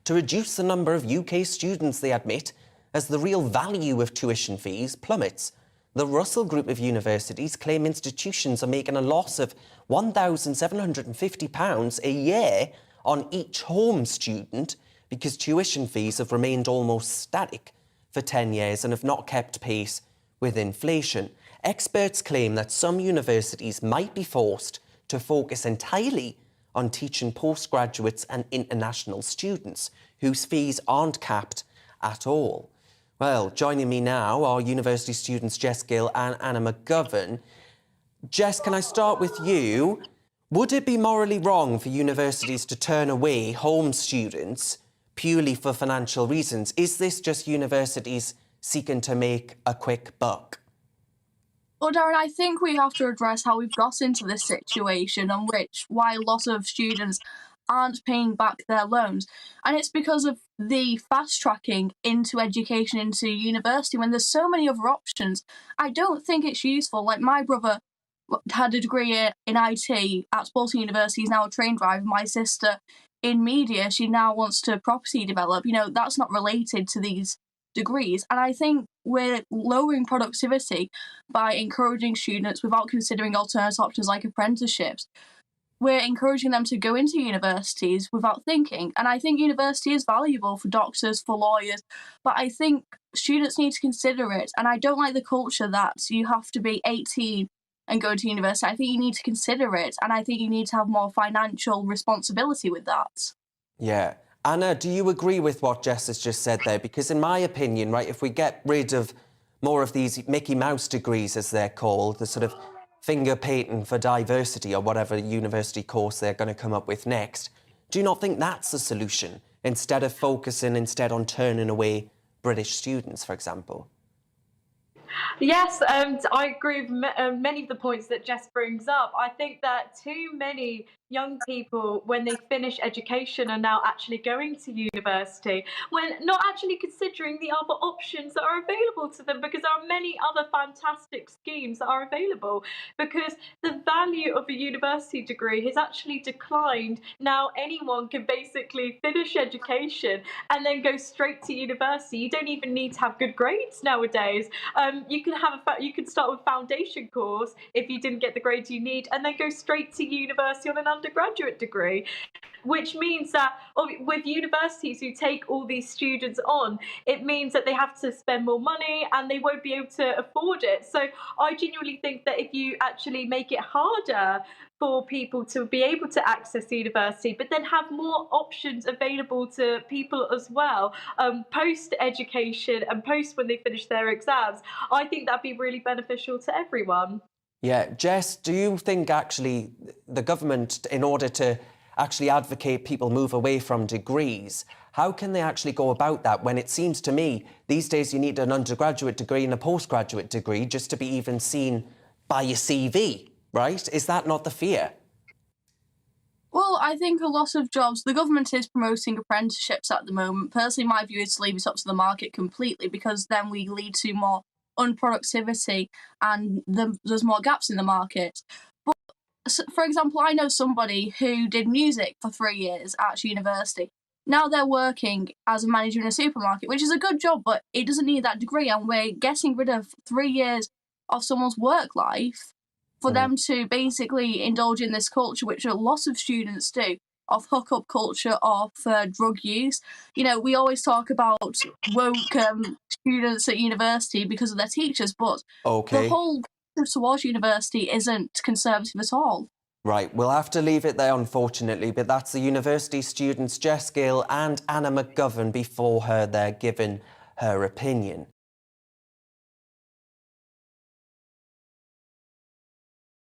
to reduce the number of UK students they admit as the real value of tuition fees plummets. The Russell Group of universities claim institutions are making a loss of £1,750 a year on each home student because tuition fees have remained almost static for 10 years and have not kept pace with inflation. Experts claim that some universities might be forced to focus entirely on teaching postgraduates and international students whose fees aren't capped at all. Well, joining me now are university students Jess Gill and Anna McGovern. Jess, can I start with you? Would it be morally wrong for universities to turn away home students purely for financial reasons? Is this just universities seeking to make a quick buck? Well, Darren, I think we have to address how we've got into this situation and why a lot of students aren't paying back their loans. And it's because of the fast tracking into education, into university, when there's so many other options. I don't think it's useful. Like, my brother had a degree in IT at Sporting University, he's now a train driver. My sister in media, she now wants to property develop. You know, that's not related to these degrees. And I think we're lowering productivity by encouraging students without considering alternate options like apprenticeships. We're encouraging them to go into universities without thinking. And I think university is valuable for doctors, for lawyers, but I think students need to consider it. And I don't like the culture that you have to be 18 and go to university. I think you need to consider it, and I think you need to have more financial responsibility with that. Yeah. Anna, do you agree with what Jess has just said there? Because in my opinion, right, if we get rid of more of these Mickey Mouse degrees, as they're called, the sort of finger painting for diversity or whatever university course they're going to come up with next, do you not think that's the solution, instead of focusing on turning away British students, for example? Yes, I agree with many of the points that Jess brings up. I think that too many young people, when they finish education, are now actually going to university, when not actually considering the other options that are available to them, because there are many other fantastic schemes that are available. Because the value of a university degree has actually declined. Now anyone can basically finish education and then go straight to university. You don't even need to have good grades nowadays. You can start with a foundation course if you didn't get the grades you need, and then go straight to university on an undergraduate degree, which means that with universities who take all these students on, it means that they have to spend more money and they won't be able to afford it. So I genuinely think that if you actually make it harder for people to be able to access the university, but then have more options available to people as well, post-education and post when they finish their exams, I think that'd be really beneficial to everyone. Yeah, Jess, do you think actually the government, in order to actually advocate people move away from degrees, how can they actually go about that when it seems to me these days you need an undergraduate degree and a postgraduate degree just to be even seen by your CV, right? Is that not the fear? Well, I think a lot of jobs, the government is promoting apprenticeships at the moment. Personally, my view is to leave it up to the market completely, because then we lead to more unproductivity and there's more gaps in the market. But, for example, I know somebody who did music for 3 years at university. Now they're working as a manager in a supermarket, which is a good job, but it doesn't need that degree, and we're getting rid of 3 years of someone's work life for them to basically indulge in this culture, which a lot of students do, of hookup culture, of drug use. You know, we always talk about woke students at university because of their teachers, but the whole culture towards university isn't conservative at all. Right, we'll have to leave it there, unfortunately, but that's the university students Jess Gill and Anna McGovern before her there giving her opinion.